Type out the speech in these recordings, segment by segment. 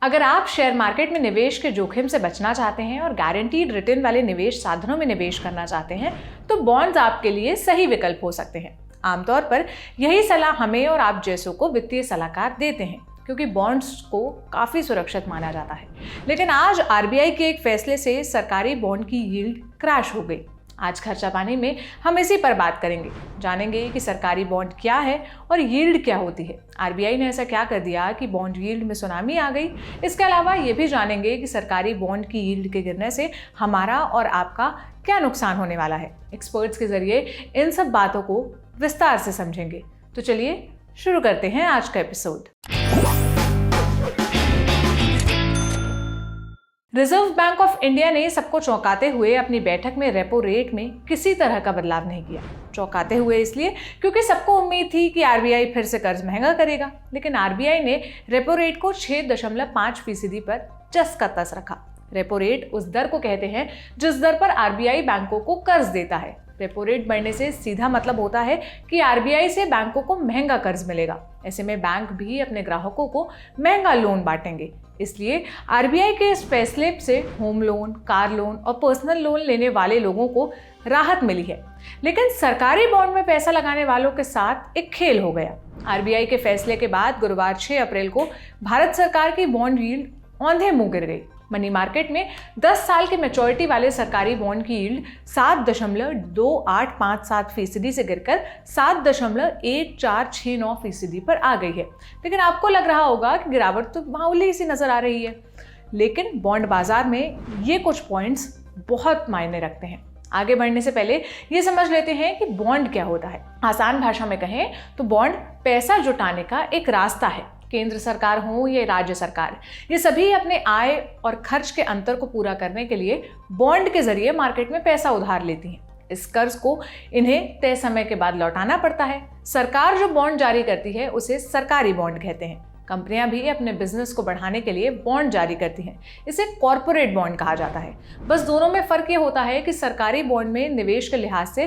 अगर आप share market में निवेश के जोखिम से बचना चाहते हैं और गारंटीड रिटर्न वाले निवेश साधनों में निवेश करना चाहते हैं तो बॉन्ड्स आपके लिए सही विकल्प हो सकते हैं। आमतौर पर यही सलाह हमें और आप जैसों को वित्तीय सलाहकार देते हैं, क्योंकि बॉन्ड्स को काफ़ी सुरक्षित माना जाता है। लेकिन आज आरबीआई के एक फैसले से सरकारी बॉन्ड की यील्ड क्रैश हो गई। आज खर्चा पानी में हम इसी पर बात करेंगे, जानेंगे कि सरकारी बॉन्ड क्या है और यील्ड क्या होती है। आरबीआई ने ऐसा क्या कर दिया कि बॉन्ड यील्ड में सुनामी आ गई। इसके अलावा ये भी जानेंगे कि सरकारी बॉन्ड की यील्ड के गिरने से हमारा और आपका क्या नुकसान होने वाला है। एक्सपर्ट्स के जरिए इन सब बातों को विस्तार से समझेंगे। तो चलिए शुरू करते हैं आज का episode. Reserve bank of India ने सबको चौंकाते हुए अपनी बैठक में रेपो रेट में किसी तरह का बदलाव नहीं किया। चौंकाते हुए इसलिए क्योंकि सबको उम्मीद थी कि आरबीआई फिर से कर्ज महंगा करेगा, लेकिन आरबीआई ने रेपो रेट को 6.5% पर जस का तस रखा। रेपो रेट उस दर को कहते हैं जिस दर पर आरबीआई बैंकों को कर्ज देता है। रेपो रेट बढ़ने से सीधा मतलब होता है कि आरबीआई से बैंकों को महंगा कर्ज मिलेगा। ऐसे में बैंक भी अपने ग्राहकों को महंगा लोन बांटेंगे। इसलिए आरबीआई के इस फैसले से होम लोन, कार लोन और पर्सनल लोन लेने वाले लोगों को राहत मिली है। लेकिन सरकारी बॉन्ड में पैसा लगाने वालों के साथ एक खेल हो गया। आरबीआई के फैसले के बाद गुरुवार 6 अप्रैल को भारत सरकार की बॉन्ड यील्ड औंधे मुंह गिर गई। मनी मार्केट में 10 साल के मैच्योरिटी वाले सरकारी बॉन्ड की यील्ड 7.2857% से गिरकर 7.1469% पर आ गई है। लेकिन आपको लग रहा होगा कि गिरावट तो मामूली सी नजर आ रही है, लेकिन बॉन्ड बाजार में ये कुछ पॉइंट्स बहुत मायने रखते हैं। आगे बढ़ने से पहले ये समझ लेते हैं कि बॉन्ड क्या होता है। आसान भाषा में कहें तो बॉन्ड पैसा जुटाने का एक रास्ता है। केंद्र सरकार हो या राज्य सरकार, ये सभी अपने आय और खर्च के अंतर को पूरा करने के लिए बॉन्ड के जरिए मार्केट में पैसा उधार लेती हैं। इस कर्ज को इन्हें तय समय के बाद लौटाना पड़ता है। सरकार जो बॉन्ड जारी करती है उसे सरकारी बॉन्ड कहते हैं। कंपनियां भी अपने बिजनेस को बढ़ाने के लिए बॉन्ड जारी करती हैं। इसे कॉर्पोरेट बॉन्ड कहा जाता है। बस दोनों में फर्क ये होता है कि सरकारी बॉन्ड में निवेश के लिहाज से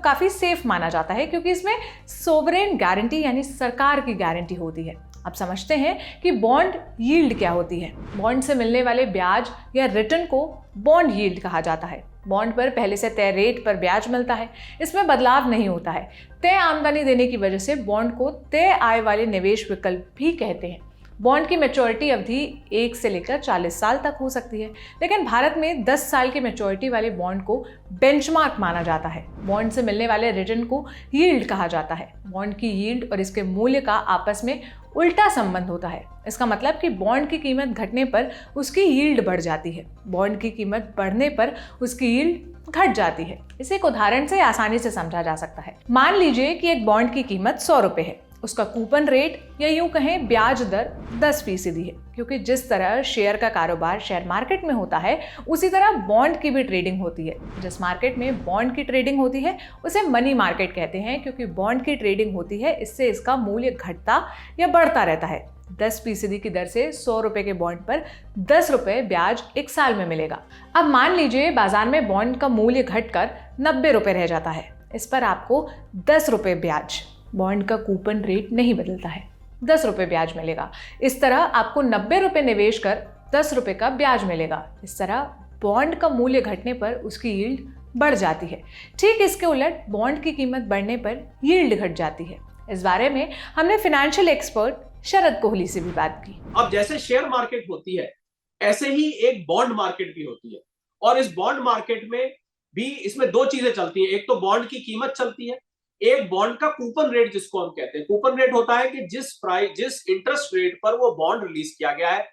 काफी सेफ माना जाता है, क्योंकि इसमें सोवरेन गारंटी यानी सरकार की गारंटी होती है। अब समझते हैं कि बॉन्ड यील्ड क्या होती है। बॉन्ड से मिलने वाले ब्याज या रिटर्न को बॉन्ड यील्ड कहा जाता है। बॉन्ड पर पहले से तय रेट पर ब्याज मिलता है, इसमें बदलाव नहीं होता है। तय आमदनी देने की वजह से बॉन्ड को तय आय वाले निवेश विकल्प भी कहते हैं। बॉन्ड की मैच्योरिटी अवधि 1 से लेकर 40 साल तक हो सकती है, लेकिन भारत में 10 साल की मैच्योरिटी वाले बॉन्ड को बेंचमार्क माना जाता है। बॉन्ड से मिलने वाले रिटर्न को यील्ड कहा जाता है। बॉन्ड की यील्ड और इसके मूल्य का आपस में उल्टा संबंध होता है। इसका मतलब कि बॉन्ड की कीमत घटने पर उसकी यील्ड बढ़ जाती है, बॉन्ड की कीमत बढ़ने पर उसकी यील्ड घट जाती है। इसे एक उदाहरण से आसानी से समझा जा सकता है। मान लीजिए कि एक बॉन्ड की कीमत 100 रुपए है। उसका कूपन रेट या यूं कहें ब्याज दर 10% है, क्योंकि जिस तरह शेयर का कारोबार शेयर मार्केट में होता है उसी तरह बॉन्ड की भी ट्रेडिंग होती है। जिस मार्केट में बॉन्ड की ट्रेडिंग होती है उसे मनी मार्केट कहते हैं, क्योंकि बॉन्ड की ट्रेडिंग होती है, इससे इसका मूल्य घटता या बढ़ता रहता है। 10% की दर से 100 रुपए के बॉन्ड पर 10 रुपए ब्याज 1 साल में मिलेगा। अब मान लीजिए बाजार में बॉन्ड का मूल्य घटकर 90 रुपए रह जाता है। इस पर आपको 10 रुपए ब्याज, बॉन्ड का कूपन रेट नहीं बदलता है, 10 रुपए ब्याज मिलेगा। इस तरह आपको 90 रुपए निवेश कर 10 रुपए का ब्याज मिलेगा। इस तरह बॉन्ड का मूल्य घटने पर उसकी यील्ड बढ़ जाती है। ठीक इसके उलट बॉन्ड की कीमत बढ़ने पर यील्ड घट जाती है। इस बारे में हमने फाइनेंशियल एक्सपर्ट शरद कोहली से भी बात की। अब जैसे शेयर मार्केट होती है ऐसे ही एक बॉन्ड मार्केट भी होती है, और इस बॉन्ड मार्केट में भी इसमें 2 चीजें चलती हैं। एक तो बॉन्ड की कीमत चलती है, एक बॉन्ड का कूपन रेट जिसको हम कहते हैं। कूपन रेट होता है कि जिस इंटरेस्ट रेट पर वो बॉन्ड रिलीज किया गया है।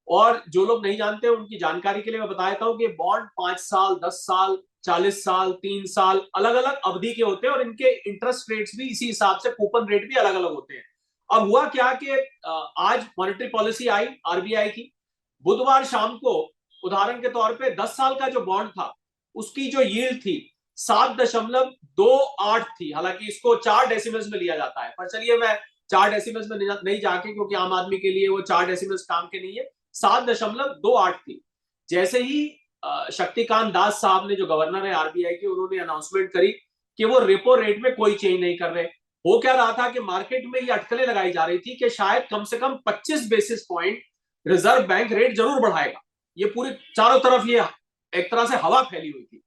और जो लोग नहीं जानते उनकी जानकारी के लिए मैं बता देता हूं कि बॉन्ड 5 साल, 10 साल, 40 साल, 3 साल अलग अलग अवधि के होते हैं, और इनके इंटरेस्ट रेट्स भी इसी हिसाब से, कूपन रेट भी अलग अलग होते हैं। अब हुआ क्या कि आज मॉनेटरी पॉलिसी आई आरबीआई की। बुधवार शाम को उदाहरण के तौर पे 10 साल का जो बॉन्ड था उसकी जो यील्ड थी 7.28 थी। हालांकि इसको 4 डेसिमल्स में लिया जाता है, पर चलिए मैं 4 डेसिमल्स में नहीं जाके, क्योंकि आम आदमी के लिए वो 4 डेसिमल्स काम के नहीं है, 7.28 थी। जैसे ही शक्तिकांत दास साहब ने, जो गवर्नर है आरबीआई के, उन्होंने अनाउंसमेंट करी कि वो रेपो रेट में कोई चेंज नहीं कर रहे। हो क्या रहा था कि मार्केट में ये अटकलें लगाई जा रही थी कि शायद कम से कम 25 basis point reserve bank rate जरूर बढ़ाएगा। ये पूरी चारों तरफ ये एक तरह से हवा फैली हुई थी,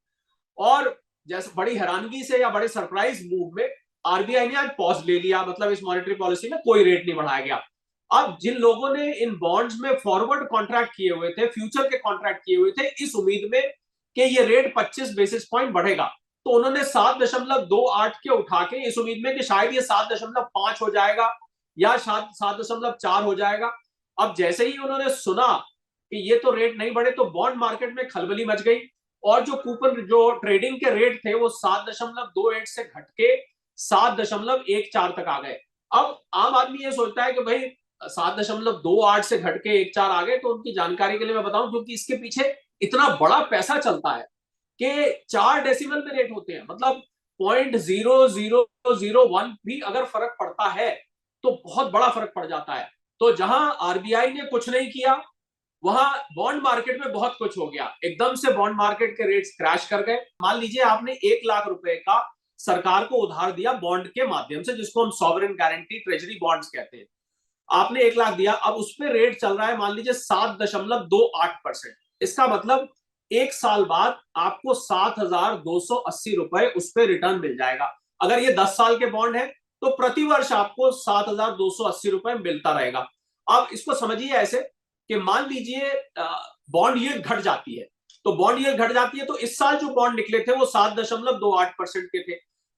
और जैसे बड़ी हैरानगी से या बड़े सरप्राइज मूव में आरबीआई ने आज पॉज ले लिया, मतलब इस मॉनेटरी पॉलिसी में कोई रेट नहीं बढ़ाया गया। अब जिन लोगों ने इन बॉन्ड्स में फॉरवर्ड कॉन्ट्रैक्ट किए हुए थे, फ्यूचर के कॉन्ट्रैक्ट किए हुए थे इस उम्मीद में कि ये रेट 25 बेसिस पॉइंट बढ़ेगा, तो उन्होंने 7.28 के उठा के इस उम्मीद में कि शायद ये 7.5 हो जाएगा या शायद 7.4 हो जाएगा। अब जैसे ही उन्होंने सुना कि ये तो रेट नहीं बढ़े, तो बॉन्ड मार्केट में खलबली मच गई, और जो कूपन जो ट्रेडिंग के रेट थे वो 7.28 से घट के 7.14 तक आ गए। अब आम आदमी ये सोचता है कि भाई 7.28 से घट के 1.4 आ गए, तो उनकी जानकारी के लिए मैं बताऊं, क्योंकि इसके पीछे इतना बड़ा पैसा चलता है कि 4 डेसिमल में रेट होते हैं, मतलब 0.0001 भी अगर फर्क पड़ता है तो बहुत बड़ा फर्क पड़ जाता है। तो जहां आरबीआई ने कुछ नहीं किया, वहां बॉन्ड मार्केट में बहुत कुछ हो गया। एकदम से बॉन्ड मार्केट के रेट्स क्रैश कर गए। मान लीजिए आपने 1 लाख रुपए का सरकार को उधार दिया बॉन्ड के माध्यम से, जिसको हम सॉवरेन गारंटी ट्रेजरी बॉन्ड्स कहते हैं। आपने 1 लाख दिया, अब उस पर रेट चल रहा है मान लीजिए 7.28%। इसका मतलब 1 साल बाद आपको 7,280 रुपए उस पर रिटर्न मिल जाएगा। अगर ये 10 साल के बॉन्ड है तो प्रतिवर्ष आपको 7,280 रुपए मिलता रहेगा। अब इसको समझिए ऐसे कि मान लीजिए बॉन्ड यील्ड घट जाती है, तो बॉन्ड यील्ड घट जाती है, तो इस साल जो बॉन्ड निकले थे वो 7.28% के थे।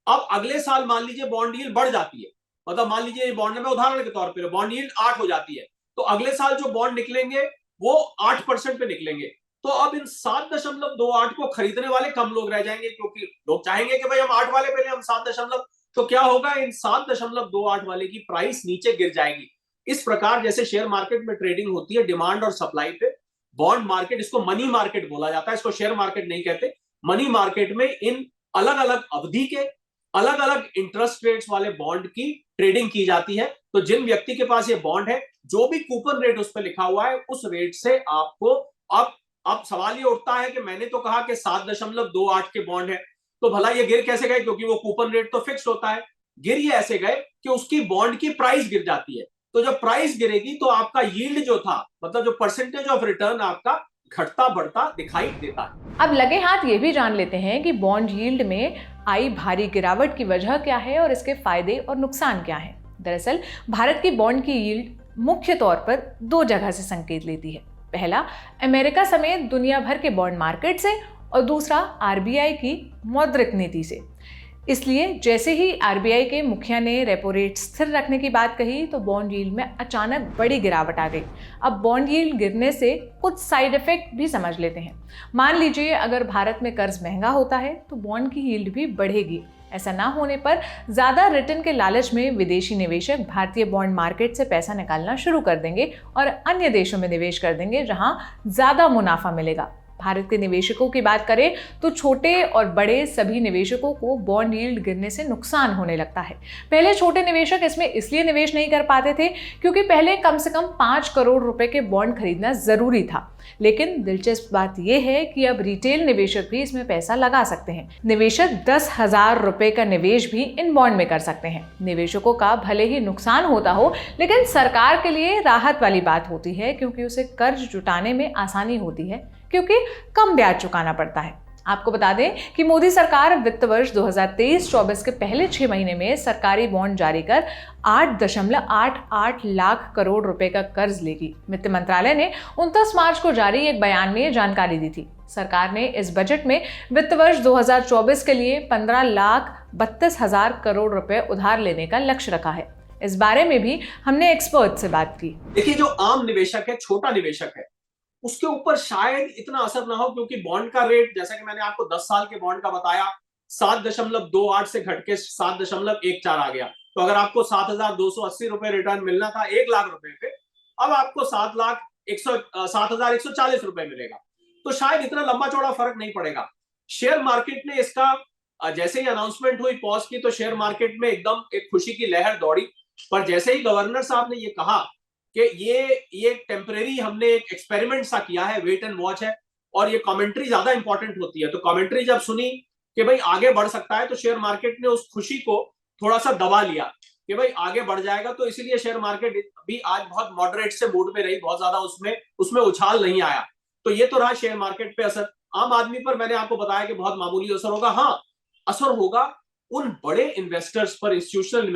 अब अगले साल मान लीजिए बॉन्ड यील्ड बढ़ जाती है, मतलब मान लीजिए बॉन्ड में उदाहरण के तौर पर बॉन्ड यील्ड 8 हो जाती है, तो अगले साल जो बॉन्ड निकलेंगे वो 8% पे निकलेंगे। तो अब इन 7.28 को खरीदने वाले कम लोग रह जाएंगे, क्योंकि लोग चाहेंगे कि भाई हम 8 वाले पे लें, हम 7 तो क्या होगा, इन 7.28 वाले की प्राइस नीचे गिर जाएगी। इस प्रकार जैसे शेयर मार्केट में ट्रेडिंग होती है डिमांड और सप्लाई पे, बॉन्ड मार्केट, इसको मनी मार्केट बोला जाता है, इसको शेयर मार्केट नहीं कहते। मनी मार्केट में इन अलग अलग अवधि के अलग अलग इंटरेस्ट रेट्स वाले बॉन्ड की ट्रेडिंग की जाती है। तो जिन व्यक्ति के पास ये बॉन्ड है, जो भी कूपन रेट उस पर लिखा हुआ है उस रेट से आपको अब सवाल ये उठता है कि मैंने तो कहा कि 7.28 के बॉन्ड है, तो भला ये गिर कैसे गए, क्योंकि वो कूपन रेट तो फिक्स होता है। गिर ये ऐसे गए कि उसकी बॉन्ड की प्राइस गिर जाती है, तो जब प्राइस गिरेगी तो आपका यील्ड जो था, मतलब जो परसेंटेज ऑफ रिटर्न आपका घटता बढ़ता दिखाई देता है। अब लगे हाथ ये भी जान लेते हैं कि बॉन्ड यील्ड में आई भारी गिरावट की वजह क्या है और इसके फायदे और नुकसान क्या हैं। दरअसल भारत की बॉन्ड की यील्ड मुख्य तौर पर 2 जगह से संकेत लेती है। पहला, अमेरिका समेत दुनिया भर के बॉन्ड मार्केट से, और दूसरा आरबीआई की मौद्रिक नीति से। इसलिए जैसे ही आरबीआई के मुखिया ने रेपो रेट स्थिर रखने की बात कही तो बॉन्ड यील्ड में अचानक बड़ी गिरावट आ गई। अब बॉन्ड यील्ड गिरने से कुछ साइड इफेक्ट भी समझ लेते हैं। मान लीजिए अगर भारत में कर्ज महंगा होता है तो बॉन्ड की यील्ड भी बढ़ेगी। ऐसा ना होने पर ज़्यादा रिटर्न के लालच में विदेशी निवेशक भारतीय बॉन्ड मार्केट से पैसा निकालना शुरू कर देंगे और अन्य देशों में निवेश कर देंगे जहां ज़्यादा मुनाफा मिलेगा। भारत के निवेशकों की बात करें तो छोटे और बड़े सभी निवेशकों को बॉन्ड यील्ड गिरने से नुकसान होने लगता है। पहले छोटे निवेशक इसमें इसलिए निवेश नहीं कर पाते थे क्योंकि पहले कम से कम 5 करोड़ रुपए के बॉन्ड खरीदना जरूरी था। लेकिन दिलचस्प बात यह है कि अब रिटेल निवेशक भी इसमें पैसा लगा सकते हैं। निवेशक 10,000 रुपए का निवेश भी इन बॉन्ड में कर सकते हैं। निवेशकों का भले ही नुकसान होता हो, लेकिन सरकार के लिए राहत वाली बात होती है, क्योंकि उसे कर्ज जुटाने में आसानी होती है, क्योंकि कम ब्याज चुकाना पड़ता है। आपको बता दें कि मोदी सरकार वित्त वर्ष 2023-24 के पहले 6 महीने में सरकारी बॉन्ड जारी कर 8.88 लाख करोड़ रुपए का कर्ज लेगी। वित्त मंत्रालय ने 29 मार्च को जारी एक बयान में जानकारी दी थी। सरकार ने इस बजट में वित्त वर्ष 2024 के लिए 15,32,000 करोड़ रुपए उधार लेने का लक्ष्य रखा है। इस बारे में भी हमने एक्सपर्ट से बात की। देखिए, जो आम निवेशक है, छोटा निवेशक है, उसके ऊपर शायद इतना असर ना हो, क्योंकि बॉन्ड का रेट, जैसा कि मैंने आपको 10 साल के बॉन्ड का बताया, 7.28 से घट के 7.14 आ गया। तो अगर आपको 7,280 रुपए रिटर्न मिलना था 1 लाख रुपए पे, अब आपको 7,140 रुपए मिलेगा। तो शायद इतना लंबा चौड़ा फर्क नहीं पड़ेगा। शेयर मार्केट ने इसका जैसे ही अनाउंसमेंट हुई पॉज की, तो शेयर मार्केट में एकदम एक खुशी की लहर दौड़ी। पर जैसे ही गवर्नर साहब ने ये कहा कि ये टेम्परेरी, हमने एक एक्सपेरिमेंट सा किया है, वेट एंड वॉच है, और ये कमेंट्री ज्यादा इंपॉर्टेंट होती है, तो कमेंट्री जब सुनी कि भाई आगे बढ़ सकता है, तो शेयर मार्केट ने उस खुशी को थोड़ा सा दबा लिया कि भाई आगे बढ़ जाएगा, तो इसीलिए शेयर मार्केट भी आज बहुत मॉडरेट से मूड में रही, बहुत ज्यादा उसमें उछाल नहीं आया। तो ये तो रहा शेयर मार्केट पे असर। आम आदमी पर मैंने आपको बताया कि बहुत मामूली असर होगा। हाँ, असर होगा उन बड़े इन्वेस्टर्स पर, इंस्टीट्यूशनल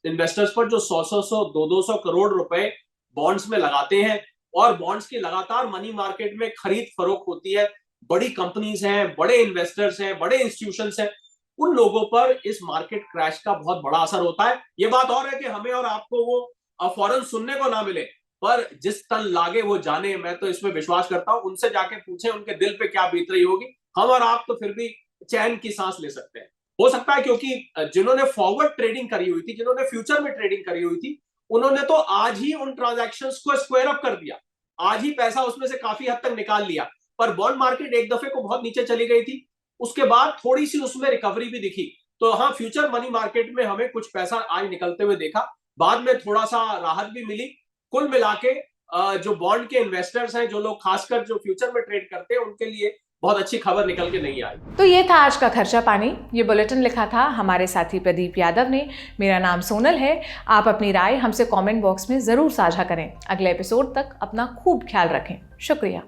इन्वेस्टर्स पर, जो 100 200 करोड़ रुपए बॉन्ड्स में लगाते हैं, और बॉन्ड्स की लगातार मनी मार्केट में खरीद फरोख्त होती है। बड़ी कंपनीज हैं, बड़े इन्वेस्टर्स हैं, बड़े इंस्टीट्यूशंस हैं, उन लोगों पर इस मार्केट क्रैश का बहुत बड़ा असर होता है। ये बात और है कि हमें और आपको वो फौरन सुनने को ना मिले, पर जिस तन लागे वो जाने, मैं तो इसमें विश्वास करता हूं। उनसे जाके पूछें उनके दिल पे क्या बीत रही होगी। हम और आप तो फिर भी चैन की सांस ले सकते हैं। हो सकता है क्योंकि जिन्होंने फॉरवर्ड ट्रेडिंग करी हुई थी, जिन्होंने फ्यूचर में ट्रेडिंग करी हुई थी, उन्होंने तो आज ही उन ट्रांजैक्शंस को स्क्वायर अप कर दिया, आज ही पैसा उसमें से काफी हद तक निकाल लिया। पर बॉन्ड मार्केट एक दफे को बहुत नीचे चली गई थी, उसके बाद थोड़ी सी उसमें रिकवरी भी दिखी। तो हाँ, फ्यूचर मनी मार्केट में हमें कुछ पैसा आज निकलते हुए देखा, बाद में थोड़ा सा राहत भी मिली। कुल मिला के जो बॉन्ड के इन्वेस्टर्स हैं, जो लोग खासकर जो फ्यूचर में ट्रेड करते हैं, उनके लिए बहुत अच्छी खबर निकल के नहीं आई। तो ये था आज का खर्चा पानी। ये बुलेटिन लिखा था हमारे साथी प्रदीप यादव ने। मेरा नाम सोनल है। आप अपनी राय हमसे कमेंट बॉक्स में ज़रूर साझा करें। अगले एपिसोड तक अपना खूब ख्याल रखें। शुक्रिया।